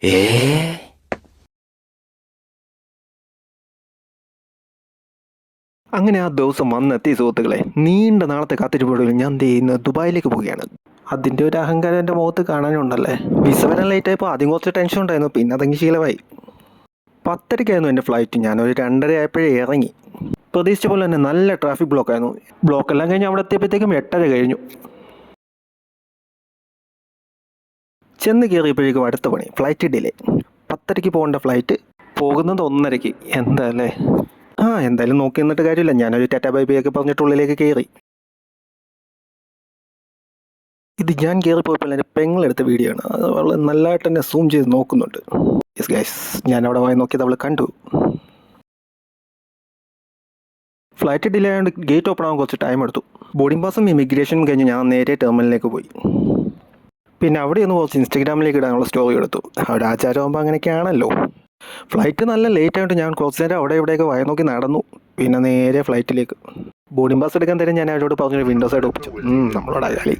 ഏ അങ്ങനെ ആ ദിവസം വന്നെത്തി സുഹൃത്തുക്കളെ. നീണ്ട നാളത്തെ കാത്തിരിപ്പോടുകൂടി ഞാൻ ദേ ഇന്ന് ദുബായിലേക്ക് പോവുകയാണ്. അതിൻ്റെ ഒരു അഹങ്കാരം എൻ്റെ മുഖത്ത് കാണാനുണ്ടല്ലേ. വിസ വരാൻ ലേറ്റ് ആയപ്പോൾ ആദ്യം കുറച്ച് ടെൻഷൻ ഉണ്ടായിരുന്നു, പിന്നെ അതങ്ങ് ശീലമായി. 10:30-ക്കായിരുന്നു എൻ്റെ ഫ്ലൈറ്റ്. ഞാനൊരു 2:30 ആയപ്പോഴേ ഇറങ്ങി. പ്രതീക്ഷിച്ച പോലെ തന്നെ നല്ല ട്രാഫിക് ബ്ലോക്കായിരുന്നു. ബ്ലോക്കെല്ലാം കഴിഞ്ഞ് അവിടെ എത്തിയപ്പോഴത്തേക്കും 8:30 കഴിഞ്ഞു. ചെന്ന് കയറിയപ്പോഴേക്കും അടുത്ത പണി, ഫ്ലൈറ്റ് ഡിലേ. 10:30-ക്ക് പോകേണ്ട ഫ്ലൈറ്റ് പോകുന്നത് 1:30-ക്ക്. എന്താ അല്ലേ. എന്തായാലും നോക്കി നിന്നിട്ട് കാര്യമില്ല. ഞാനൊരു ടാറ്റാ ബൈ ബൈ ഒക്കെ പറഞ്ഞിട്ട് ഉള്ളിലേക്ക് കയറി. ഇത് ഞാൻ കയറിപ്പോയപ്പോൾ എൻ്റെ പെങ്ങളെടുത്ത വീഡിയോ ആണ്. അത് അവൾ നല്ലതായിട്ട് തന്നെ സൂം ചെയ്ത് നോക്കുന്നുണ്ട്. യെസ് ഗൈസ്, ഞാൻ അവിടെ പോയി നോക്കിയത് അവൾ കണ്ടു. ഫ്ലൈറ്റ് ഡിലേ ആയതുകൊണ്ട് ഗേറ്റ് ഓപ്പൺ ആകാൻ കുറച്ച് ടൈം എടുത്തു. ബോർഡിംഗ് പാസും ഇമിഗ്രേഷനും കഴിഞ്ഞ് ഞാൻ നേരെ ടെർമിനലിലേക്ക് പോയി. പിന്നെ അവിടെ ഒന്ന് കുറച്ച് ഇൻസ്റ്റാഗ്രാമിലേക്ക് ഇടാനുള്ള സ്റ്റോറി എടുത്തു. അവിടെ ആചാരമാകുമ്പോൾ അങ്ങനെയൊക്കെയാണല്ലോ. ഫ്ലൈറ്റ് നല്ല ലേറ്റ് ആയിട്ട് ഞാൻ കുറച്ച് നേരം അവിടെ ഇവിടെയൊക്കെ വായ നോക്കി നടന്നു. പിന്നെ നേരെ ഫ്ലൈറ്റിലേക്ക്. ബോർഡിംഗ് പാസ് എടുക്കാൻ തരാൻ ഞാൻ അവരോട് പറഞ്ഞു വിൻഡോ സൈഡ് ഒപ്പിച്ചു. നമ്മളോട് കളി.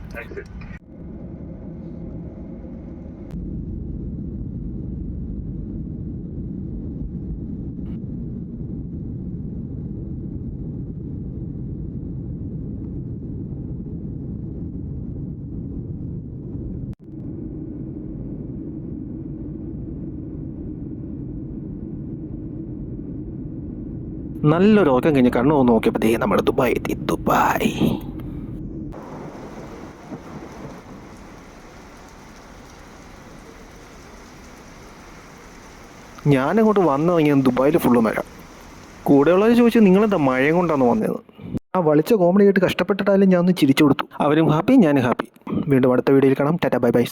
നല്ലൊരു ഉറക്കം കഴിഞ്ഞ് കണ്ണു വന്ന് നോക്കിയപ്പോൾ നമ്മുടെ ദുബായ് എത്തി. ദുബായ് ഞാനങ്ങോട്ട് വന്നിറങ്ങിയത് ദുബായിൽ ഫുള്ള് മഴ. കൂടെയുള്ളവർ ചോദിച്ചു നിങ്ങളെന്താ മഴയും കൊണ്ടാണ് വന്നത്. ആ വളിച്ച കോമഡി ആയിട്ട് കഷ്ടപ്പെട്ടിട്ടായാലും ഞാൻ ഒന്ന് ചിരിച്ചു കൊടുത്തു. അവരും ഹാപ്പി, ഞാനും ഹാപ്പി. വീണ്ടും അടുത്ത വീഡിയോയിൽ കാണാം. Tata bye bye.